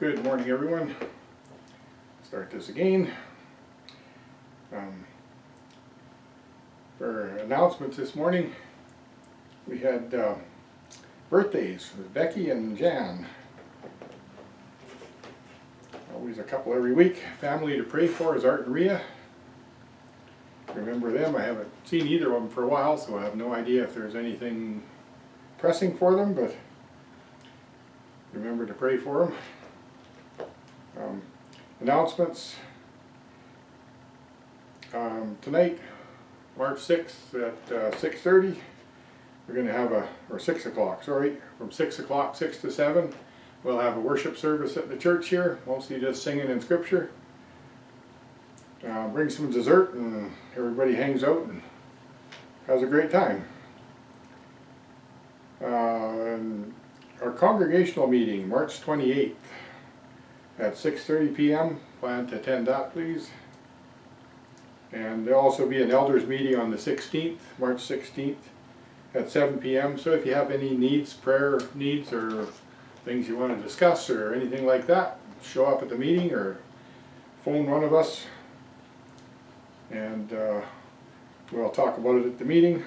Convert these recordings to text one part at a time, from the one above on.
Good morning, everyone. Start this again. For announcements this morning, we had birthdays with Becky and Jan. Always a couple every week. Family to pray for is Art and Rhea. Remember them. I haven't seen either of them for a while, so I have no idea if there's anything pressing for them, but remember to pray for them. Announcements. Tonight, March 6th at 6:30, we're going to have or 6 o'clock, sorry, from 6 o'clock, 6 to 7, we'll have a worship service at the church here, mostly just singing in scripture. Bring some dessert and everybody hangs out and has a great time. And our congregational meeting, March 28th at 6:30 p.m. Plan to attend that, please. And there'll also be an elders meeting on the 16th, March 16th at 7 p.m. So if you have any needs, prayer needs, or things you want to discuss or anything like that, show up at the meeting or phone one of us and we'll talk about it at the meeting.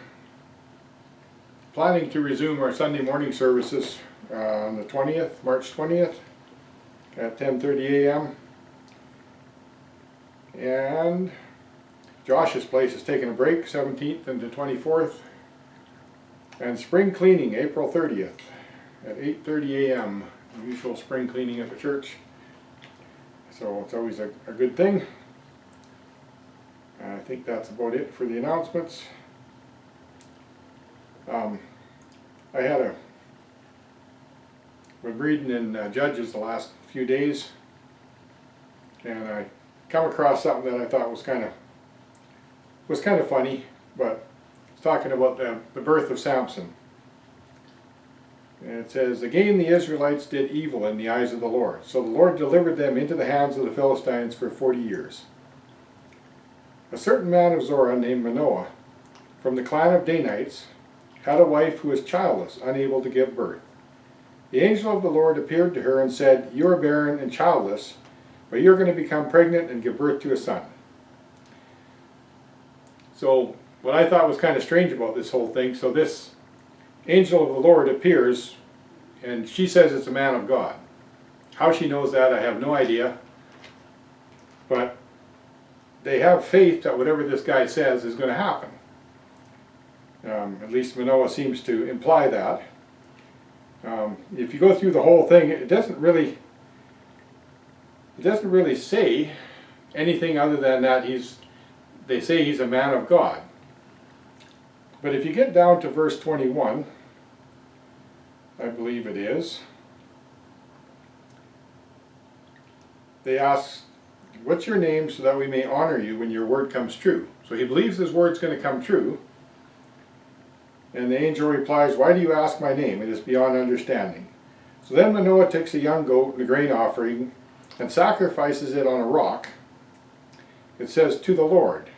Planning to resume our Sunday morning services on the 20th, March 20th at 10:30 a.m. And Josh's place is taking a break, 17th and the 24th. And spring cleaning, April 30th at 8:30 a.m. Usual spring cleaning at the church. So it's always a good thing. I think that's about it for the announcements. Been reading in Judges the last few days, and I come across something that I thought was kind of funny, but it's talking about the birth of Samson. And it says, "Again the Israelites did evil in the eyes of the Lord, so the Lord delivered them into the hands of the Philistines for 40 years. A certain man of Zorah named Manoah, from the clan of Danites, had a wife who was childless, unable to give birth. The angel of the Lord appeared to her and said, 'You are barren and childless, but you're going to become pregnant and give birth to a son.'" So what I thought was kind of strange about this whole thing, so this angel of the Lord appears and she says it's a man of God. How she knows that, I have no idea. But they have faith that whatever this guy says is going to happen. At least Manoah seems to imply that. If you go through the whole thing, it doesn't really say anything other than that they say he's a man of God. But if you get down to verse 21, I believe it is, they ask, "What's your name so that we may honor you when your word comes true?" So he believes his word's going to come true. And the angel replies, "Why do you ask my name? It is beyond understanding." So then Manoah takes a young goat and a grain offering and sacrifices it on a rock. It says, "To the Lord."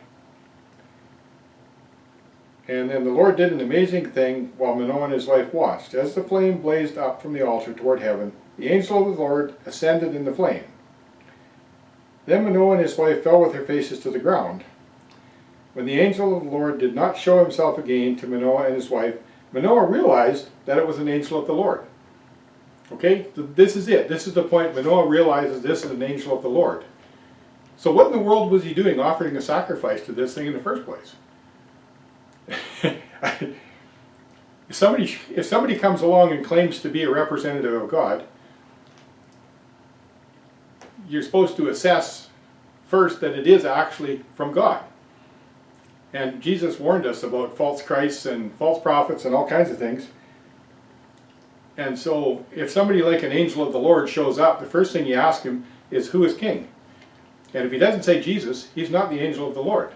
And then the Lord did an amazing thing while Manoah and his wife watched. As the flame blazed up from the altar toward heaven, the angel of the Lord ascended in the flame. Then Manoah and his wife fell with their faces to the ground. When the angel of the Lord did not show himself again to Manoah and his wife, Manoah realized that it was an angel of the Lord. Okay, this is it. This is the point. Manoah realizes this is an angel of the Lord. So what in the world was he doing offering a sacrifice to this thing in the first place? If somebody comes along and claims to be a representative of God, you're supposed to assess first that it is actually from God. And Jesus warned us about false Christs and false prophets and all kinds of things. And so if somebody like an angel of the Lord shows up, the first thing you ask him is, who is king? And if he doesn't say Jesus, he's not the angel of the Lord.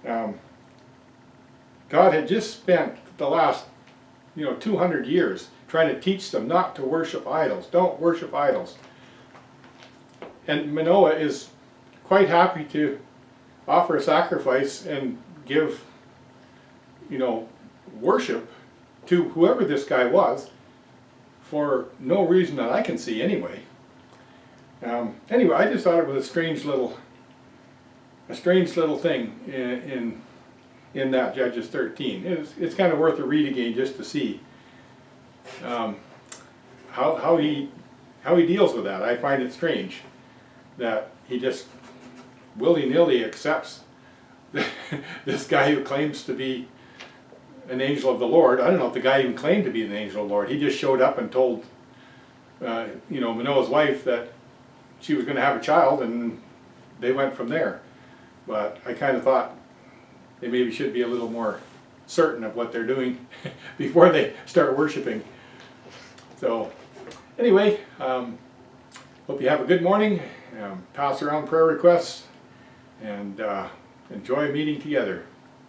God had just spent the last 200 years trying to teach them not to worship idols. Don't worship idols. And Manoah is quite happy to offer a sacrifice and give, worship to whoever this guy was for no reason that I can see anyway. Anyway, I just thought it was a strange little thing in that Judges 13. It's kind of worth a read again just to see how he deals with that. I find it strange that he just willy-nilly accepts this guy who claims to be an angel of the Lord. I don't know if the guy even claimed to be an angel of the Lord. He just showed up and told Manoah's wife that she was going to have a child, and they went from there. But I kind of thought they maybe should be a little more certain of what they're doing before they start worshiping. So anyway, hope you have a good morning. Pass around prayer requests, and enjoy meeting together.